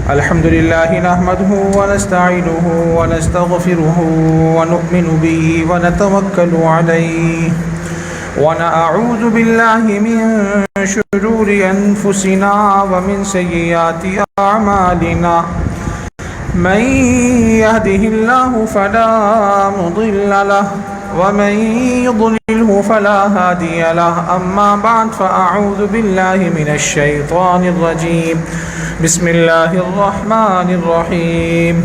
الحمد لله نحمده ونستعينه ونستغفره ونؤمن به ونتوكل عليه ونعوذ بالله من شرور أنفسنا ومن سيئات أعمالنا من يهده الله فلا مضل له ومن يضلله فلا هادي له أما بعد فأعوذ بالله من الشيطان الرجيم بسم الله الرحمن الرحيم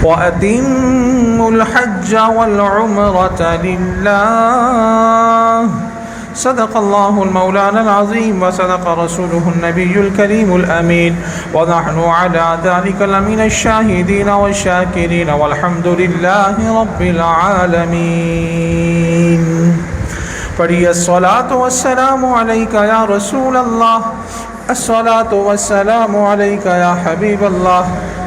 وأتموا الحج والعمرة لله صدق الله المولانا العظيم وصدق رسوله النبي الكريم الأمين ونحن على ذلك لمن الشاهدين والشاكرين والحمد لله رب العالمين. پڑھیے الصلاة والسلام عليك يا رسول الله، الصلاة والسلام عليك يا حبيب الله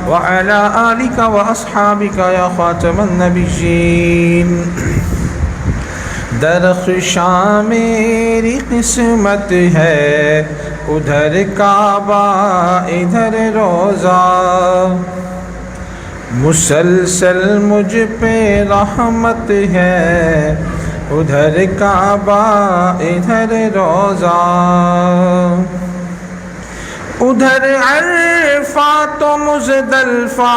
وعلى آلك وأصحابك يا خاتم النبيين. درخشاں میری قسمت ہے، ادھر کعبہ ادھر روزہ، مسلسل مجھ پہ رحمت ہے، ادھر کعبہ ادھر روزہ، ادھر عرفات و مزدلفہ،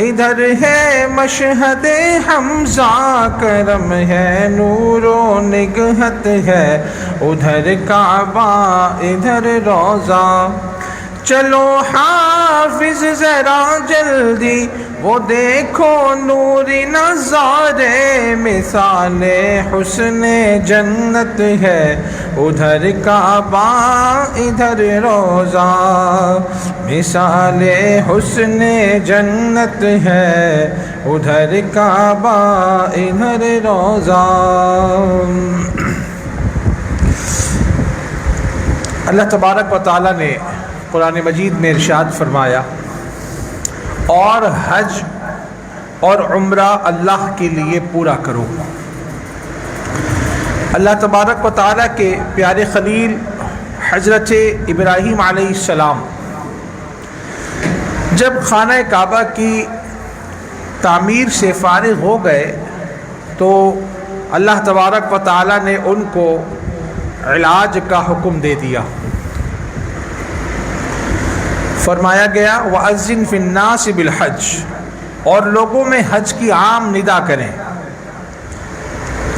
ادھر ہے مشہد حمزہ، کرم ہے نور و نگہت ہے، ادھر کعبہ ادھر روزہ. چلو حافظ ذرا جلدی وہ دیکھو نوری نظارے، مثال حسن جنت ہے، ادھر کعبہ ادھر روزہ، مثال حسن جنت ہے، ادھر کعبہ ادھر روزہ. اللہ تبارک و تعالیٰ نے قرآن مجید میں ارشاد فرمایا، اور حج اور عمرہ اللہ کے لیے پورا کرو. اللہ تبارک و تعالیٰ کے پیارے خلیل حضرت ابراہیم علیہ السلام جب خانہ کعبہ کی تعمیر سے فارغ ہو گئے تو اللہ تبارک و تعالیٰ نے ان کو علاج کا حکم دے دیا. فرمایا گیا وَأَذِّن فِي النَّاسِ بِالْحَجِّ، اور لوگوں میں حج کی عام ندا کریں.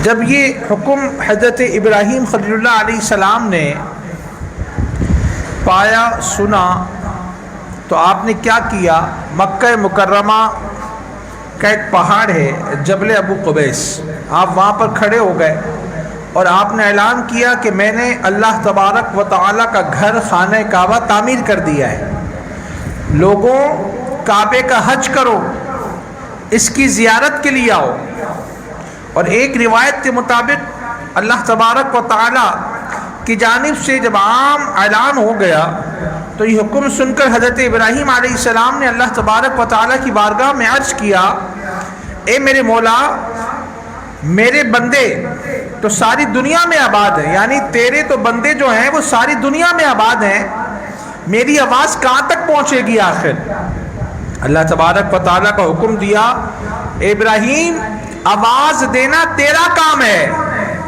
جب یہ حکم حضرت ابراہیم خلیل اللہ علیہ السلام نے پایا سنا تو آپ نے کیا کیا، مکہ مکرمہ کا ایک پہاڑ ہے جبل ابو قبیس، آپ وہاں پر کھڑے ہو گئے اور آپ نے اعلان کیا کہ میں نے اللہ تبارک و تعالیٰ کا گھر خانہ کعبہ تعمیر کر دیا ہے، لوگوں کعبے کا حج کرو، اس کی زیارت کے لیے آؤ. اور ایک روایت کے مطابق اللہ تبارک و تعالیٰ کی جانب سے جب عام اعلان ہو گیا تو یہ حکم سن کر حضرت ابراہیم علیہ السلام نے اللہ تبارک و تعالیٰ کی بارگاہ میں عرض کیا، اے میرے مولا، میرے بندے تو ساری دنیا میں آباد ہیں، یعنی تیرے تو بندے جو ہیں وہ ساری دنیا میں آباد ہیں، میری آواز کہاں تک پہنچے گی آخر؟ اللہ تبارک و تعالیٰ کا حکم دیا، ابراہیم آواز دینا تیرا کام ہے،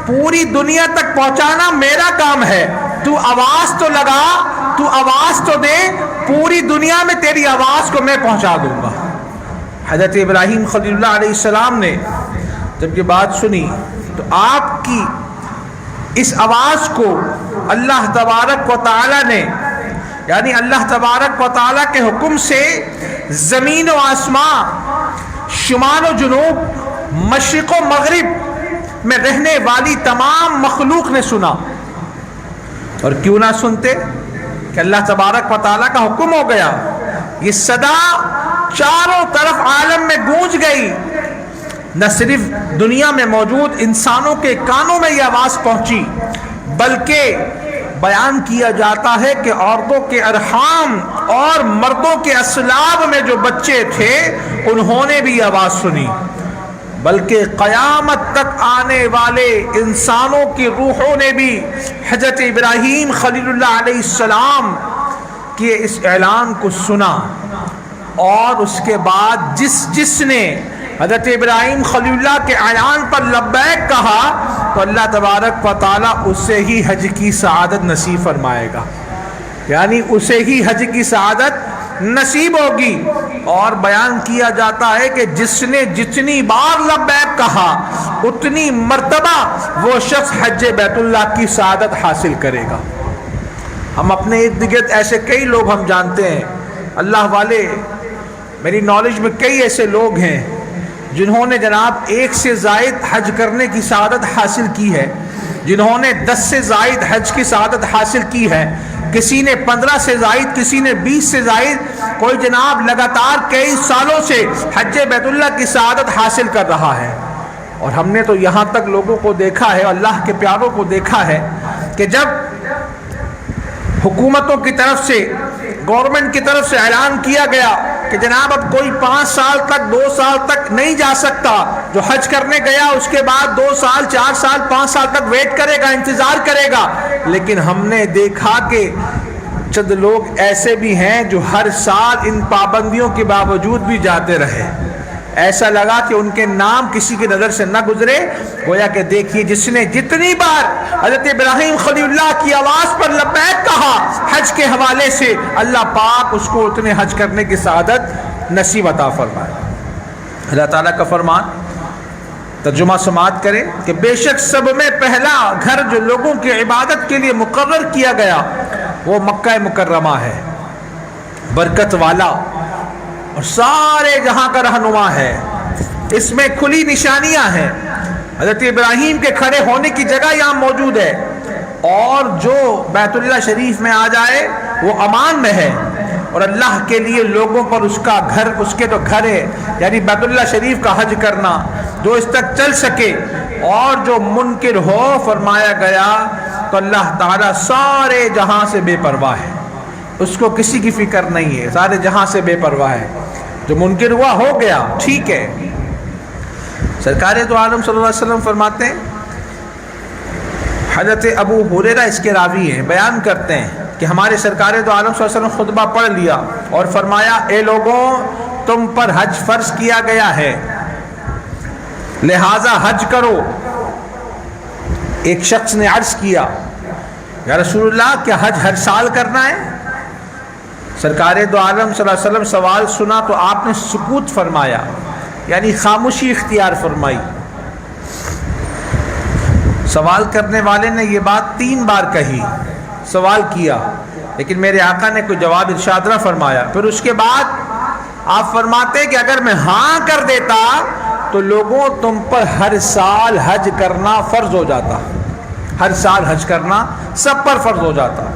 پوری دنیا تک پہنچانا میرا کام ہے، تو آواز تو لگا، تو آواز تو دے، پوری دنیا میں تیری آواز کو میں پہنچا دوں گا. حضرت ابراہیم خلیل اللہ علیہ السلام نے جب یہ بات سنی تو آپ کی اس آواز کو اللہ تبارک و تعالیٰ نے، یعنی اللہ تبارک و تعالیٰ کے حکم سے زمین و آسمان، شمال و جنوب، مشرق و مغرب میں رہنے والی تمام مخلوق نے سنا. اور کیوں نہ سنتے کہ اللہ تبارک و تعالیٰ کا حکم ہو گیا. یہ صدا چاروں طرف عالم میں گونج گئی، نہ صرف دنیا میں موجود انسانوں کے کانوں میں یہ آواز پہنچی بلکہ بیان کیا جاتا ہے کہ عورتوں کے ارحام اور مردوں کے اسلاب میں جو بچے تھے انہوں نے بھی آواز سنی. بلکہ قیامت تک آنے والے انسانوں کی روحوں نے بھی حضرت ابراہیم خلیل اللہ علیہ السلام کے اس اعلان کو سنا، اور اس کے بعد جس نے حضرت ابراہیم خلیل اللہ کے اعلان پر لبیک کہا تو اللہ تبارک و تعالیٰ اسے ہی حج کی سعادت نصیب فرمائے گا، یعنی اسے ہی حج کی سعادت نصیب ہوگی۔ اور بیان کیا جاتا ہے کہ جس نے جتنی بار لبیک کہا اتنی مرتبہ وہ شخص حج بیت اللہ کی سعادت حاصل کرے گا۔ ہم اپنے ارد گرد ایسے کئی لوگ ہم جانتے ہیں، اللہ والے، میری نالج میں کئی ایسے لوگ ہیں جنہوں نے جناب 1 سے زائد حج کرنے کی سعادت حاصل کی ہے، جنہوں نے 10 سے زائد حج کی سعادت حاصل کی ہے، کسی نے 15 سے زائد، کسی نے 20 سے زائد، کوئی جناب لگاتار کئی سالوں سے حج بیت اللہ کی سعادت حاصل کر رہا ہے۔ اور ہم نے تو یہاں تک لوگوں کو دیکھا ہے، اللہ کے پیاروں کو دیکھا ہے کہ جب حکومتوں کی طرف سے، گورنمنٹ کی طرف سے اعلان کیا گیا کہ جناب اب کوئی 5 سال تک، 2 سال تک نہیں جا سکتا، جو حج کرنے گیا اس کے بعد 2 سال، 4 سال، 5 سال تک ویٹ کرے گا، انتظار کرے گا، لیکن ہم نے دیکھا کہ چند لوگ ایسے بھی ہیں جو ہر سال ان پابندیوں کے باوجود بھی جاتے رہے۔ ایسا لگا کہ ان کے نام کسی کی نظر سے نہ گزرے، گویا کہ دیکھیے جس نے جتنی بار حضرت ابراہیم خلیل اللہ کی آواز پر لبیک کہا حج کے حوالے سے، اللہ پاک اس کو اتنے حج کرنے کی سعادت نصیب عطا فرمائے۔ اللہ تعالیٰ کا فرمان ترجمہ سماعت کریں کہ بے شک سب میں پہلا گھر جو لوگوں کی عبادت کے لیے مقرر کیا گیا وہ مکہ مکرمہ ہے، برکت والا اور سارے جہاں کا رہنما ہے۔ اس میں کھلی نشانیاں ہیں، حضرت ابراہیم کے کھڑے ہونے کی جگہ یہاں موجود ہے، اور جو بیت اللہ شریف میں آ جائے وہ امان میں ہے، اور اللہ کے لیے لوگوں پر اس کا گھر، اس کے تو گھر ہے یعنی بیت اللہ شریف کا حج کرنا، جو اس تک چل سکے، اور جو منکر ہو فرمایا گیا تو اللہ تعالیٰ سارے جہاں سے بے پرواہ ہے، اس کو کسی کی فکر نہیں ہے، سارے جہاں سے بے پرواہ ہے۔ جو منکر ہوا ہو گیا، ٹھیک ہے۔ سرکار دو عالم صلی اللہ علیہ وسلم فرماتے ہیں، حضرت ابو ہریرہ اس کے راوی ہیں، بیان کرتے ہیں کہ ہمارے سرکار دو عالم صلی اللہ علیہ وسلم خطبہ پڑھ لیا اور فرمایا، اے لوگوں تم پر حج فرض کیا گیا ہے، لہذا حج کرو۔ ایک شخص نے عرض کیا، یا رسول اللہ کیا حج ہر سال کرنا ہے؟ سرکار دو عالم صلی اللہ علیہ وسلم سوال سنا تو آپ نے سکوت فرمایا، یعنی خاموشی اختیار فرمائی۔ سوال کرنے والے نے یہ بات 3 بار کہی، سوال کیا، لیکن میرے آقا نے کوئی جواب ارشاد نہ فرمایا۔ پھر اس کے بعد آپ فرماتے کہ اگر میں ہاں کر دیتا تو لوگوں تم پر ہر سال حج کرنا فرض ہو جاتا، ہر سال حج کرنا سب پر فرض ہو جاتا،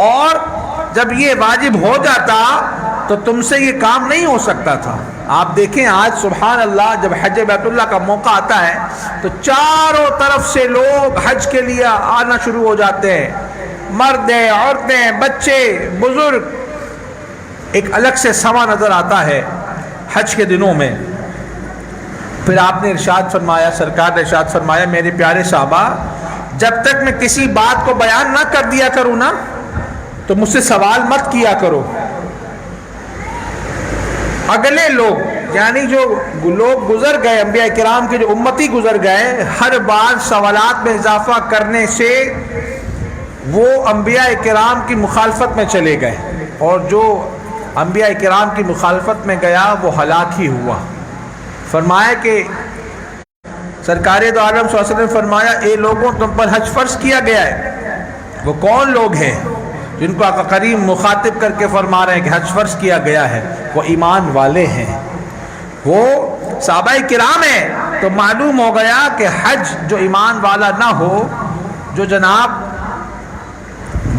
اور جب یہ واجب ہو جاتا تو تم سے یہ کام نہیں ہو سکتا تھا۔ آپ دیکھیں آج سبحان اللہ جب حج بیت اللہ کا موقع آتا ہے تو چاروں طرف سے لوگ حج کے لیے آنا شروع ہو جاتے ہیں، مرد، عورتیں، بچے، بزرگ، ایک الگ سے سما نظر آتا ہے حج کے دنوں میں۔ پھر آپ نے ارشاد فرمایا، سرکار نے ارشاد فرمایا، میرے پیارے صحابہ جب تک میں کسی بات کو بیان نہ کر دیا کروں نا تو مجھ سے سوال مت کیا کرو۔ اگلے لوگ یعنی جو لوگ گزر گئے، انبیاء کرام کے جو امتی گزر گئے، ہر بار سوالات میں اضافہ کرنے سے وہ انبیاء کرام کی مخالفت میں چلے گئے، اور جو انبیاء کرام کی مخالفت میں گیا وہ ہلاک ہی ہوا۔ فرمایا کہ سرکار دو عالم صلی اللہ علیہ وسلم فرمایا، اے لوگوں تم پر حج فرض کیا گیا ہے۔ وہ کون لوگ ہیں جن کو آقا کریم مخاطب کر کے فرما رہے ہیں کہ حج فرض کیا گیا ہے؟ وہ ایمان والے ہیں، وہ صحابہ کرام ہیں۔ تو معلوم ہو گیا کہ حج جو ایمان والا نہ ہو، جو جناب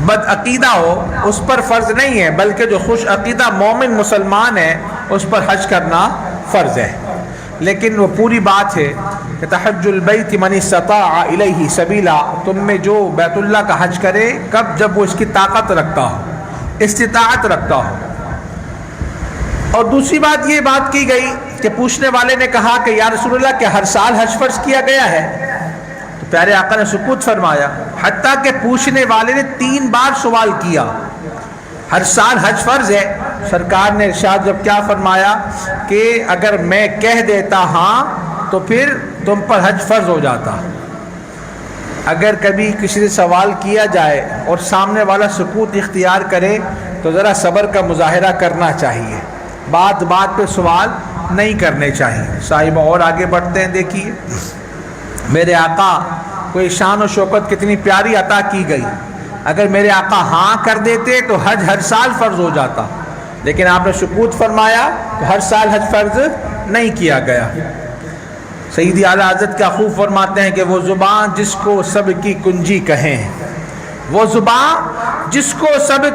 بد عقیدہ ہو، اس پر فرض نہیں ہے، بلکہ جو خوش عقیدہ مومن مسلمان ہے اس پر حج کرنا فرض ہے۔ لیکن وہ پوری بات ہے کہ تحج البیت من استطاع الیہ سبیلا، تم میں جو بیت اللہ کا حج کرے، کب؟ جب وہ اس کی طاقت رکھتا ہو، استطاعت رکھتا ہو۔ اور دوسری بات یہ بات کی گئی کہ پوچھنے والے نے کہا کہ یا رسول اللہ کہ ہر سال حج فرض کیا گیا ہے؟ تو پیارے آقا نے سکوت فرمایا، حتیٰ کہ پوچھنے والے نے 3 بار سوال کیا، ہر سال حج فرض ہے؟ سرکار نے ارشاد جب کیا فرمایا کہ اگر میں کہہ دیتا ہاں تو پھر تم پر حج فرض ہو جاتا۔ اگر کبھی کسی سے سوال کیا جائے اور سامنے والا سکوت اختیار کرے تو ذرا صبر کا مظاہرہ کرنا چاہیے، بات بات پہ سوال نہیں کرنے چاہیے۔ صاحبہ اور آگے بڑھتے ہیں، دیکھیے میرے آقا کو شان و شوکت کتنی پیاری عطا کی گئی، اگر میرے آقا ہاں کر دیتے تو حج ہر سال فرض ہو جاتا، لیکن آپ نے سکوت فرمایا تو ہر سال حج فرض نہیں کیا گیا۔ سیدی اعلیٰ حضرت کیا خوب فرماتے ہیں کہ وہ زبان جس کو سب کی کنجی کہیں، وہ زبان جس کو سب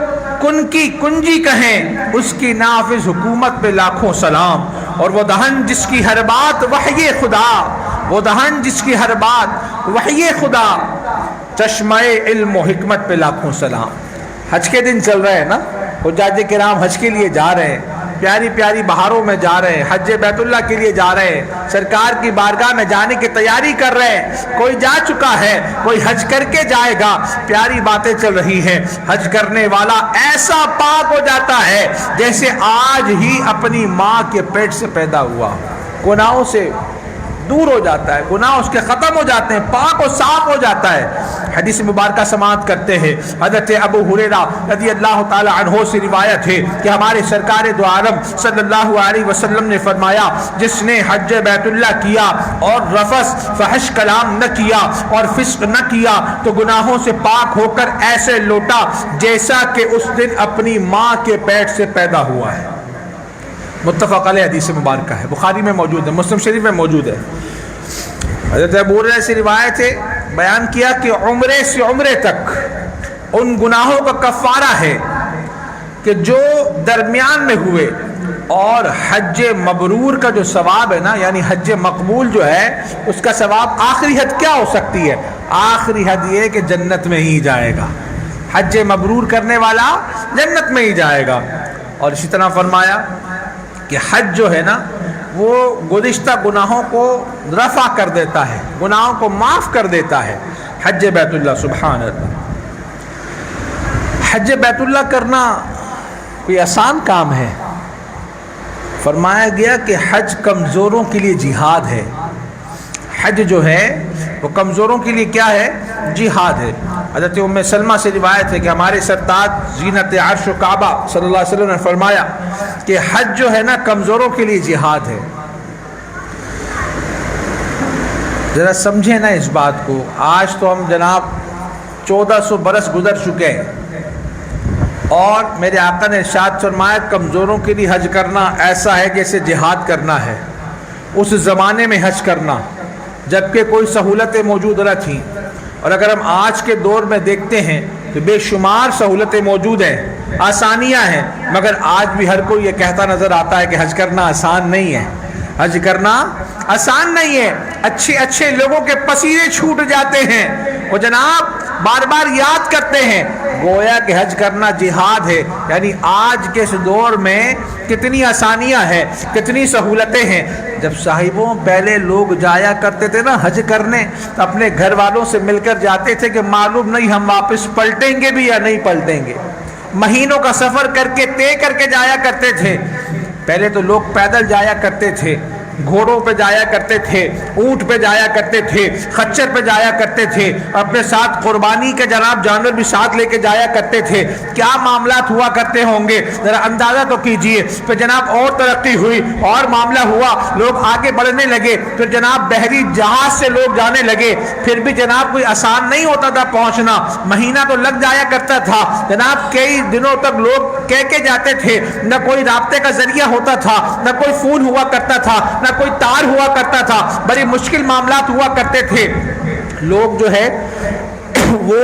کن کی کنجی کہیں، اس کی نافذ حکومت پہ لاکھوں سلام، اور وہ دہن جس کی ہر بات وحی خدا، وہ دہن جس کی ہر بات وحی خدا، چشمہ علم و حکمت پہ لاکھوں سلام۔ حج کے دن چل رہے ہیں نا، حجاج کرام حج کے لیے جا رہے ہیں، پیاری پیاری بہاروں میں جا رہے ہیں، حج بیت اللہ کے لیے جا رہے ہیں، سرکار کی بارگاہ میں جانے کی تیاری کر رہے ہیں، کوئی جا چکا ہے، کوئی حج کر کے جائے گا، پیاری باتیں چل رہی ہیں۔ حج کرنے والا ایسا پاک ہو جاتا ہے جیسے آج ہی اپنی ماں کے پیٹ سے پیدا ہوا، گناہوں سے دور ہو جاتا ہے، گناہ اس کے ختم ہو جاتے ہیں، پاک و صاف ہو جاتا ہے۔ حدیث مبارکہ سماعت کرتے ہیں، حضرت ابو ہریرہ رضی اللہ تعالی عنہ سے روایت ہے کہ ہمارے سرکار دو عالم صلی اللہ علیہ وسلم نے فرمایا، جس نے حج بیت اللہ کیا اور رفث فحش کلام نہ کیا اور فسق نہ کیا تو گناہوں سے پاک ہو کر ایسے لوٹا جیسا کہ اس دن اپنی ماں کے پیٹ سے پیدا ہوا ہے۔ متفق علیہ حدیث مبارکہ ہے، بخاری میں موجود ہے، مسلم شریف میں موجود ہے۔ حضرت ابو ہریرہ سے روایت ہے، بیان کیا کہ عمرے سے عمرے تک ان گناہوں کا کفارہ ہے کہ جو درمیان میں ہوئے، اور حج مبرور کا جو ثواب ہے نا، یعنی حج مقبول جو ہے اس کا ثواب آخری حد کیا ہو سکتی ہے؟ آخری حد یہ کہ جنت میں ہی جائے گا، حج مبرور کرنے والا جنت میں ہی جائے گا۔ اور اسی طرح فرمایا کہ حج جو ہے نا وہ گزشتہ گناہوں کو رفع کر دیتا ہے، گناہوں کو معاف کر دیتا ہے، حج بیت اللہ۔ سبحان اللہ، حج بیت اللہ کرنا کوئی آسان کام ہے؟ فرمایا گیا کہ حج کمزوروں کے لیے جہاد ہے، حج جو ہے وہ کمزوروں کے لیے کیا ہے؟ جہاد ہے۔ حضرت ام سلمہ سے روایت ہے کہ ہمارے سرتاج زینت عرش و کعبہ صلی اللہ علیہ وسلم نے فرمایا کہ حج جو ہے نا کمزوروں کے لیے جہاد ہے۔ ذرا سمجھیں نا اس بات کو، آج تو ہم جناب 1400 برس گزر چکے ہیں، اور میرے آقا نے ارشاد فرمایا کمزوروں کے لیے حج کرنا ایسا ہے جیسے جہاد کرنا ہے۔ اس زمانے میں حج کرنا جبکہ کوئی سہولتیں موجود نہ تھیں، اور اگر ہم آج کے دور میں دیکھتے ہیں تو بے شمار سہولتیں موجود ہیں، آسانیاں ہیں، مگر آج بھی ہر کوئی یہ کہتا نظر آتا ہے کہ حج کرنا آسان نہیں ہے، حج کرنا آسان نہیں ہے۔ اچھے اچھے لوگوں کے پسینے چھوٹ جاتے ہیں، وہ جناب بار بار یاد کرتے ہیں، گویا کہ حج کرنا جہاد ہے۔ یعنی آج کے اس دور میں کتنی آسانیاں ہیں، کتنی سہولتیں ہیں۔ جب صاحبوں پہلے لوگ جایا کرتے تھے نا حج کرنے، تو اپنے گھر والوں سے مل کر جاتے تھے کہ معلوم نہیں ہم واپس پلٹیں گے بھی یا نہیں پلٹیں گے، مہینوں کا سفر کر کے طے کر کے جایا کرتے تھے۔ پہلے تو لوگ پیدل جایا کرتے تھے، گھوڑوں پہ جایا کرتے تھے، اونٹ پہ جایا کرتے تھے، خچر پہ جایا کرتے تھے، اپنے ساتھ قربانی کے جناب جانور بھی ساتھ لے کے جایا کرتے تھے۔ کیا معاملات ہوا کرتے ہوں گے ذرا اندازہ تو کیجئے۔ پھر جناب اور ترقی ہوئی اور معاملہ ہوا، لوگ آگے بڑھنے لگے، پھر جناب بحری جہاز سے لوگ جانے لگے، پھر بھی جناب کوئی آسان نہیں ہوتا تھا پہنچنا، مہینہ تو لگ جایا کرتا تھا جناب، کئی دنوں تک لوگ کہہ کے جاتے تھے، نہ کوئی رابطے کا ذریعہ ہوتا تھا، نہ کوئی فون ہوا کرتا تھا، نہ کوئی تار ہوا کرتا تھا، بڑی مشکل معاملات ہوا کرتے تھے۔ لوگ جو ہے وہ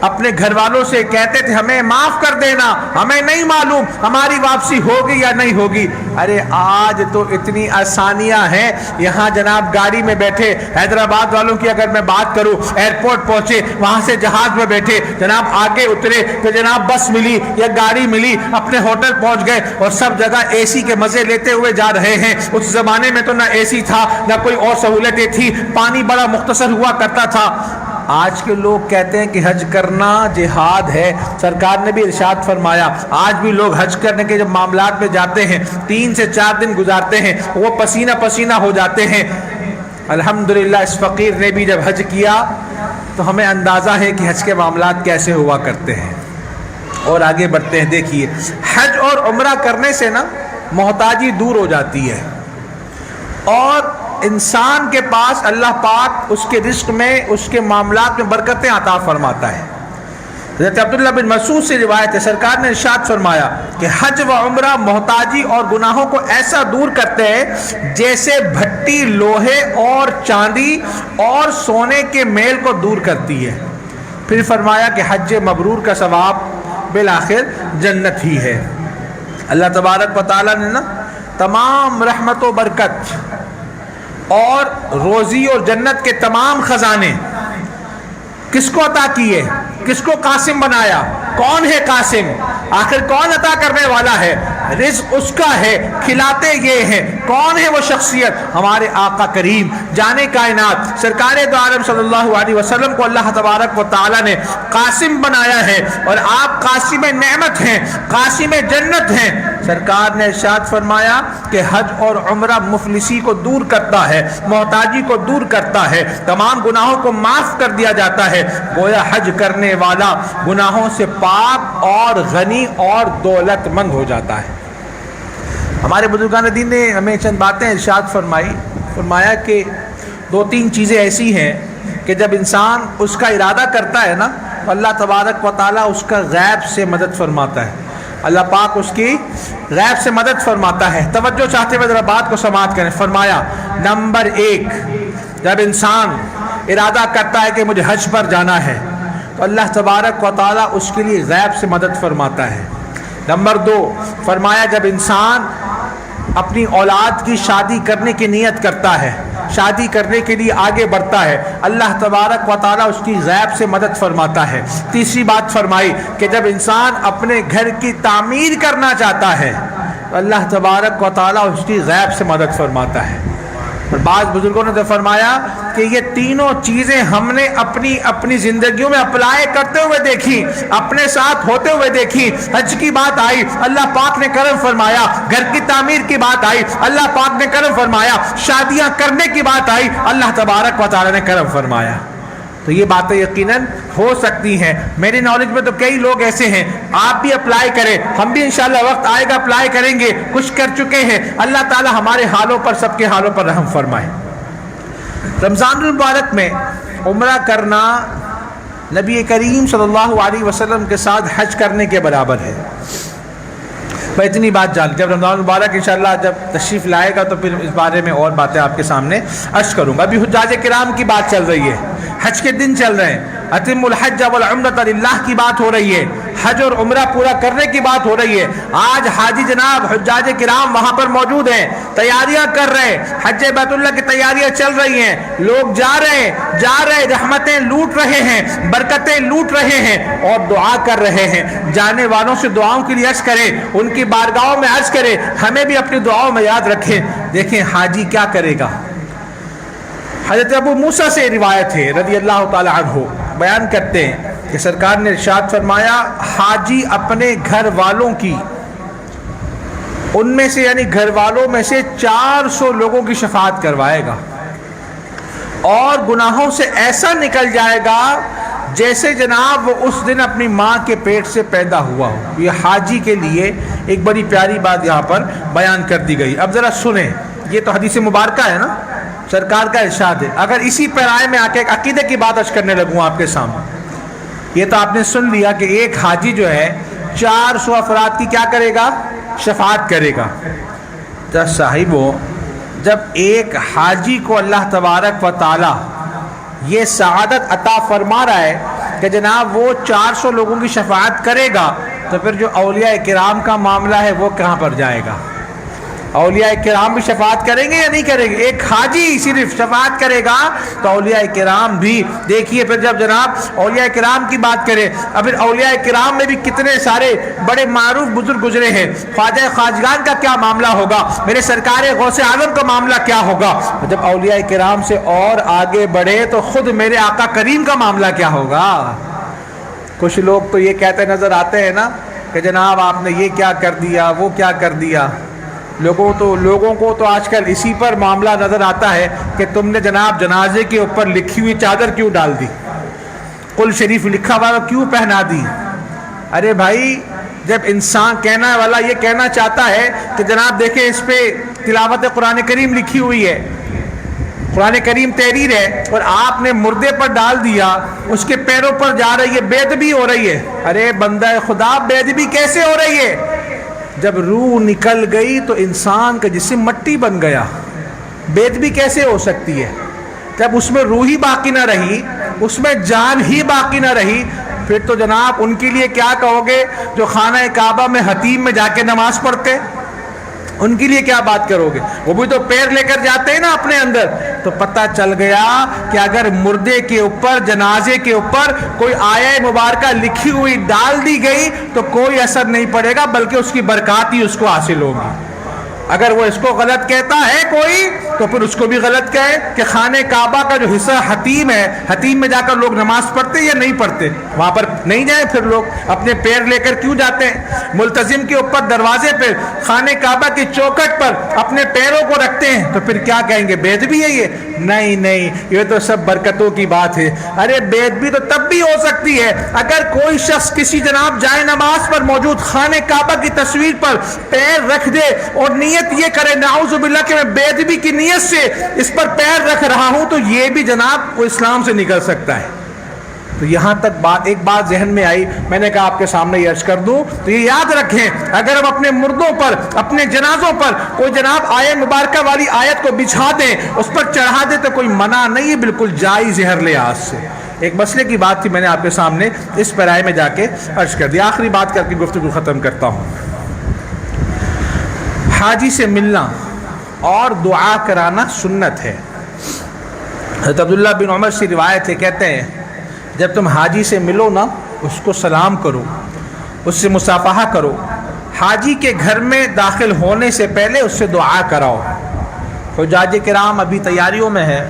اپنے گھر والوں سے کہتے تھے ہمیں معاف کر دینا، ہمیں نہیں معلوم ہماری واپسی ہوگی یا نہیں ہوگی۔ ارے آج تو اتنی آسانیاں ہیں، یہاں جناب گاڑی میں بیٹھے، حیدرآباد والوں کی اگر میں بات کروں، ایئرپورٹ پہنچے، وہاں سے جہاز میں بیٹھے، جناب آگے اترے تو جناب بس ملی یا گاڑی ملی، اپنے ہوٹل پہنچ گئے اور سب جگہ اے سی کے مزے لیتے ہوئے جا رہے ہیں۔ اس زمانے میں تو نہ اے سی تھا نہ کوئی اور سہولتیں تھی، پانی بڑا مختصر ہوا کرتا تھا۔ آج کے لوگ کہتے ہیں کہ حج کرنا جہاد ہے۔ سرکار نے بھی ارشاد فرمایا، آج بھی لوگ حج کرنے کے جب معاملات میں جاتے ہیں 3 سے 4 دن گزارتے ہیں، وہ پسینہ پسینہ ہو جاتے ہیں۔ الحمدللہ اس فقیر نے بھی جب حج کیا تو ہمیں اندازہ ہے کہ حج کے معاملات کیسے ہوا کرتے ہیں۔ اور آگے بڑھتے ہیں، دیکھیے حج اور عمرہ کرنے سے نا محتاجی دور ہو جاتی ہے اور انسان کے پاس اللہ پاک اس کے رزق میں، اس کے معاملات میں برکتیں عطا فرماتا ہے۔ حضرت عبداللہ بن مسعود سے روایت ہے، سرکار نے ارشاد فرمایا کہ حج و عمرہ محتاجی اور گناہوں کو ایسا دور کرتے ہیں جیسے بھٹی لوہے اور چاندی اور سونے کے میل کو دور کرتی ہے۔ پھر فرمایا کہ حج مبرور کا ثواب بالآخر جنت ہی ہے۔ اللہ تبارک و تعالیٰ نے نا تمام رحمت و برکت اور روزی اور جنت کے تمام خزانے کس کو عطا کیے؟ کس کو قاسم بنایا؟ کون ہے قاسم؟ آخر کون عطا کرنے والا ہے؟ رزق اس کا ہے، کھلاتے یہ ہیں۔ کون ہے وہ شخصیت؟ ہمارے آقا کریم جانے کائنات سرکار دو عالم صلی اللہ علیہ وسلم کو اللہ تبارک و تعالی نے قاسم بنایا ہے، اور آپ قاسم نعمت ہیں، قاسم جنت ہیں۔ سرکار نے ارشاد فرمایا کہ حج اور عمرہ مفلسی کو دور کرتا ہے، محتاجی کو دور کرتا ہے، تمام گناہوں کو معاف کر دیا جاتا ہے۔ گویا حج کرنے والا گناہوں سے پاک اور غنی اور دولت مند ہو جاتا ہے۔ ہمارے بزرگان دین نے ہمیں چند باتیں ارشاد فرمایا کہ 2-3 چیزیں ایسی ہیں کہ جب انسان اس کا ارادہ کرتا ہے نا تو اللہ تبارک و تعالیٰ اس کا غیب سے مدد فرماتا ہے، اللہ پاک اس کی غیب سے مدد فرماتا ہے۔ توجہ چاہتے ہوئے ذرا بات کو سماعت کریں۔ فرمایا نمبر 1، جب انسان ارادہ کرتا ہے کہ مجھے حج پر جانا ہے تو اللہ تبارک و تعالیٰ اس کے لیے غیب سے مدد فرماتا ہے۔ نمبر 2، فرمایا جب انسان اپنی اولاد کی شادی کرنے کی نیت کرتا ہے، شادی کرنے کے لیے آگے بڑھتا ہے، اللہ تبارک و تعالیٰ اس کی غیب سے مدد فرماتا ہے۔ تیسری بات فرمائی کہ جب انسان اپنے گھر کی تعمیر کرنا چاہتا ہے تو اللہ تبارک و تعالیٰ اس کی غیب سے مدد فرماتا ہے۔ اور بعض بزرگوں نے تو فرمایا کہ یہ تینوں چیزیں ہم نے اپنی زندگیوں میں اپلائی کرتے ہوئے دیکھی، اپنے ساتھ ہوتے ہوئے دیکھی۔ حج کی بات آئی، اللہ پاک نے کرم فرمایا۔ گھر کی تعمیر کی بات آئی، اللہ پاک نے کرم فرمایا۔ شادیاں کرنے کی بات آئی، اللہ تبارک و تعالی نے کرم فرمایا۔ تو یہ باتیں یقیناً ہو سکتی ہیں۔ میری نالج میں تو کئی لوگ ایسے ہیں، آپ بھی اپلائی کریں، ہم بھی انشاءاللہ وقت آئے گا اپلائی کریں گے، کچھ کر چکے ہیں۔ اللہ تعالی ہمارے حالوں پر، سب کے حالوں پر رحم فرمائے۔ رمضان المبارک میں عمرہ کرنا نبی کریم صلی اللہ علیہ وسلم کے ساتھ حج کرنے کے برابر ہے۔ میں اتنی بات جان، جب رمضان المبارک انشاءاللہ جب تشریف لائے گا تو پھر اس بارے میں اور باتیں آپ کے سامنے عرض کروں گا۔ ابھی حجاج کرام کی بات چل رہی ہے، حج کے دن چل رہے ہیں، اتم الحج والعمرۃ للہ کی بات ہو رہی ہے، حج اور عمرہ پورا کرنے کی بات ہو رہی ہے۔ آج حاجی جناب حجاج کرام وہاں پر موجود ہیں، تیاریاں کر رہے ہیں، حج بیت اللہ کی تیاریاں چل رہی ہیں، لوگ جا رہے ہیں، رحمتیں لوٹ رہے ہیں، برکتیں لوٹ رہے ہیں اور دعا کر رہے ہیں۔ جانے والوں سے دعاؤں کے لیے عرض کریں، ان کی بارگاہوں میں عرض کریں، ہمیں بھی اپنی دعاؤں میں یاد رکھیں۔ دیکھیں حاجی کیا کرے گا۔ حضرت ابو موسیٰ سے روایت ہے رضی اللہ تعالی عنہ، بیان کرتے ہیں کہ سرکار نے ارشاد فرمایا حاجی اپنے گھر والوں کی، ان میں سے یعنی گھر والوں میں سے 400 لوگوں کی شفاعت کروائے گا اور گناہوں سے ایسا نکل جائے گا جیسے جناب وہ اس دن اپنی ماں کے پیٹ سے پیدا ہوا ہو۔ یہ حاجی کے لیے ایک بڑی پیاری بات یہاں پر بیان کر دی گئی۔ اب ذرا سنیں، یہ تو حدیث مبارکہ ہے نا، سرکار کا ارشاد ہے۔ اگر اسی پیرائے میں آ کے ایک عقیدے کی بات عرض کرنے لگوں آپ کے سامنے، یہ تو آپ نے سن لیا کہ ایک حاجی جو ہے 400 افراد کی کیا کرے گا؟ شفاعت کرے گا۔ تو صاحبوں، جب ایک حاجی کو اللہ تبارک و تعالی یہ سعادت عطا فرما رہا ہے کہ جناب وہ 400 لوگوں کی شفاعت کرے گا، تو پھر جو اولیاء کرام کا معاملہ ہے وہ کہاں پر جائے گا؟ اولیاء کرام بھی شفاعت کریں گے یا نہیں کریں گے؟ ایک حاجی صرف شفاعت کرے گا تو اولیاء کرام بھی دیکھیے. پھر جب جناب اولیاء کرام کی بات کریں، اب پھر اولیاء کرام میں بھی کتنے سارے بڑے معروف بزرگ گزرے ہیں. خواجہ خواجگان کا کیا معاملہ ہوگا؟ میرے سرکار غوث اعظم کا معاملہ کیا ہوگا؟ جب اولیاء کرام سے اور آگے بڑھے تو خود میرے آقا کریم کا معاملہ کیا ہوگا؟ کچھ لوگ تو یہ کہتے نظر آتے ہیں نا کہ جناب آپ نے یہ کیا کر دیا، وہ کیا کر دیا. لوگوں کو تو آج کل اسی پر معاملہ نظر آتا ہے کہ تم نے جناب جنازے کے اوپر لکھی ہوئی چادر کیوں ڈال دی، قل شریف لکھا ہوا کیوں پہنا دی. ارے بھائی، جب انسان کہنا والا یہ کہنا چاہتا ہے کہ جناب دیکھیں اس پہ تلاوت قرآن کریم لکھی ہوئی ہے، قرآن کریم تحریر ہے، اور آپ نے مردے پر ڈال دیا، اس کے پیروں پر جا رہی ہے، بے ادبی ہو رہی ہے. ارے بندہ خدا، بے ادبی کیسے ہو رہی ہے؟ جب روح نکل گئی تو انسان کا جسم مٹی بن گیا. بے ادبی کیسے ہو سکتی ہے؟ جب اس میں روح ہی باقی نہ رہی، اس میں جان ہی باقی نہ رہی، پھر تو جناب ان کے لیے کیا کہو گے جو خانہ کعبہ میں حتیم میں جا کے نماز پڑھتے؟ ان کے لیے کیا بات کرو گے؟ وہ بھی تو پیر لے کر جاتے ہیں نا اپنے اندر. تو پتہ چل گیا کہ اگر مردے کے اوپر، جنازے کے اوپر کوئی آیہ مبارکہ لکھی ہوئی ڈال دی گئی تو کوئی اثر نہیں پڑے گا، بلکہ اس کی برکات ہی اس کو حاصل ہوگی. اگر وہ اس کو غلط کہتا ہے کوئی تو پھر اس کو بھی غلط کہے کہ خانہ کعبہ کا جو حصہ حتیم ہے، حتیم میں جا کر لوگ نماز پڑھتے یا نہیں پڑھتے؟ وہاں پر نہیں جائیں پھر لوگ اپنے پیر لے کر کیوں جاتے ہیں؟ ملتزم کے اوپر دروازے پہ خانہ کعبہ کی چوکھٹ پر اپنے پیروں کو رکھتے ہیں تو پھر کیا کہیں گے؟ بے ادبی ہے یہ؟ نہیں، یہ تو سب برکتوں کی بات ہے. ارے بے ادبی تو تب بھی ہو سکتی ہے اگر کوئی شخص کسی جناب جائے نماز پر موجود خانہ کعبہ کی تصویر پر پیر رکھ دے اور نیت یہ کرے نعوذ باللہ کہ میں بے ادبی کی نیت سے اس پر پیر رکھ رہا ہوں، تو یہ بھی جناب وہ اسلام سے نکل سکتا ہے. تو یہاں تک ایک بات ذہن میں آئی، میں نے کہا آپ کے سامنے یہ عرض کر دوں. تو یہ یاد رکھیں، اگر ہم اپنے مردوں پر، اپنے جنازوں پر کوئی جناب آیت مبارکہ والی آیت کو بچھا دیں، اس پر چڑھا دیں، تو کوئی منع نہیں ہے، بالکل جائز ہے ہر لحاظ سے. ایک مسئلے کی بات تھی، میں نے آپ کے سامنے اس پیرائے میں جا کے عرض کر دیا. آخری بات کر کے گفتگو ختم کرتا ہوں. حاجی سے ملنا اور دعا کرانا سنت ہے. حضرت عبداللہ بن عمر سے روایت ہے، کہتے ہیں جب تم حاجی سے ملو نا، اس کو سلام کرو، اس سے مصافحہ کرو. حاجی کے گھر میں داخل ہونے سے پہلے اس سے دعا کراؤ. حجاج کرام ابھی تیاریوں میں ہیں،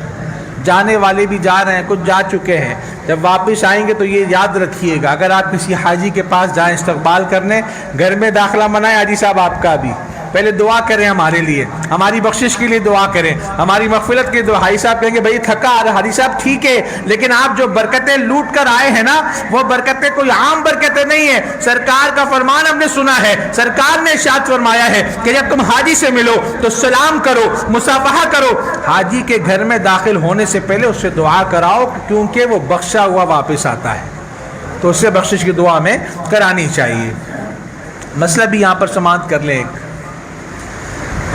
جانے والے بھی جا رہے ہیں، کچھ جا چکے ہیں. جب واپس آئیں گے تو یہ یاد رکھیے گا، اگر آپ کسی حاجی کے پاس جائیں استقبال کرنے، گھر میں داخلہ منائے حاجی صاحب آپ کا بھی، پہلے دعا کریں ہمارے لیے، ہماری بخشش کے لیے دعا کریں، ہماری مغفرت کے لیے. حاجی صاحب کہیں گے بھائی تھکا آ رہا. حاجی صاحب ٹھیک ہے، لیکن آپ جو برکتیں لوٹ کر آئے ہیں نا، وہ برکتیں کوئی عام برکتیں نہیں ہیں. سرکار کا فرمان ہم نے سنا ہے، سرکار نے ارشاد فرمایا ہے کہ جب تم حاجی سے ملو تو سلام کرو، مصافحہ کرو. حاجی کے گھر میں داخل ہونے سے پہلے اس سے دعا کراؤ، کیونکہ وہ بخشا ہوا واپس آتا ہے، تو اس سے بخشش کی دعا میں کرانی چاہیے. مسئلہ بھی یہاں پر سماعت کر لیں. ایک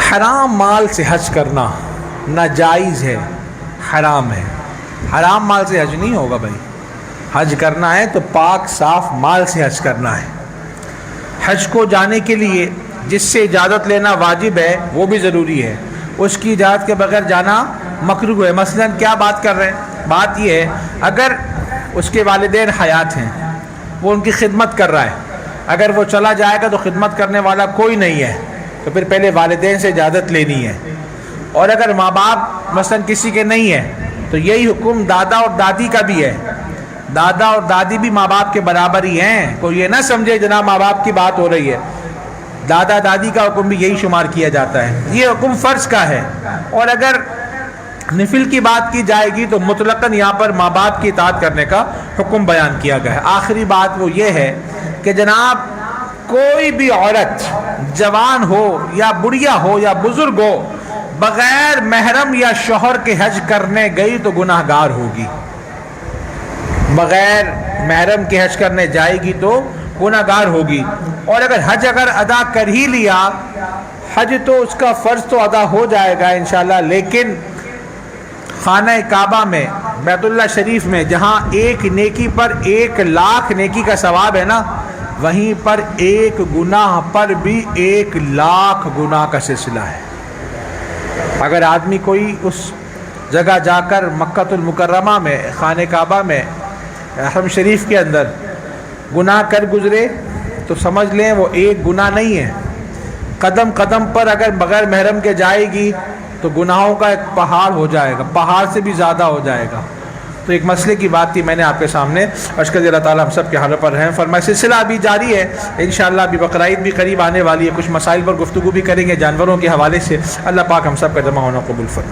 حرام مال سے حج کرنا ناجائز ہے، حرام ہے. حرام مال سے حج نہیں ہوگا بھائی. حج کرنا ہے تو پاک صاف مال سے حج کرنا ہے. حج کو جانے کے لیے جس سے اجازت لینا واجب ہے وہ بھی ضروری ہے، اس کی اجازت کے بغیر جانا مکروہ ہے. مثلا کیا بات کر رہے ہیں؟ بات یہ ہے اگر اس کے والدین حیات ہیں، وہ ان کی خدمت کر رہا ہے، اگر وہ چلا جائے گا تو خدمت کرنے والا کوئی نہیں ہے، تو پھر پہلے والدین سے اجازت لینی ہے. اور اگر ماں باپ مثلا کسی کے نہیں ہے تو یہی حکم دادا اور دادی کا بھی ہے. دادا اور دادی بھی ماں باپ کے برابر ہی ہیں، کوئی یہ نہ سمجھے جناب ماں باپ کی بات ہو رہی ہے. دادا دادی کا حکم بھی یہی شمار کیا جاتا ہے، یہ حکم فرض کا ہے. اور اگر نفل کی بات کی جائے گی تو مطلقاً یہاں پر ماں باپ کی اطاعت کرنے کا حکم بیان کیا گیا ہے. آخری بات وہ یہ ہے کہ جناب کوئی بھی عورت جوان ہو یا بڑھیا ہو یا بزرگ ہو، بغیر محرم یا شوہر کے حج کرنے گئی تو گناہ گار ہوگی. بغیر محرم کے حج کرنے جائے گی تو گناہ گار ہوگی. اور اگر حج ادا کر ہی لیا، حج تو اس کا فرض تو ادا ہو جائے گا انشاءاللہ، لیکن خانہ کعبہ میں بیت اللہ شریف میں جہاں ایک نیکی پر 1,00,000 نیکی کا ثواب ہے نا، وہیں پر ایک گناہ پر بھی 1,00,000 گناہ کا سلسلہ ہے۔ اگر آدمی کوئی اس جگہ جا کر مکہ المکرمہ میں، خانہ کعبہ میں، حرم شریف کے اندر گناہ کر گزرے تو سمجھ لیں وہ ایک گناہ نہیں ہے، قدم قدم پر اگر بغیر محرم کے جائے گی تو گناہوں کا ایک پہاڑ ہو جائے گا، پہاڑ سے بھی زیادہ ہو جائے گا۔ تو ایک مسئلے کی بات تھی، میں نے آپ کے سامنے عرض کر دیا۔ اللہ تعالیٰ ہم سب کے حال پر رحم فرمائے۔ سلسلہ ابھی جاری ہے، انشاءاللہ ابھی بقرعید بھی قریب آنے والی ہے، کچھ مسائل پر گفتگو بھی کریں گے جانوروں کے حوالے سے۔ اللہ پاک ہم سب کا جمع ہونا قبول فرمائے۔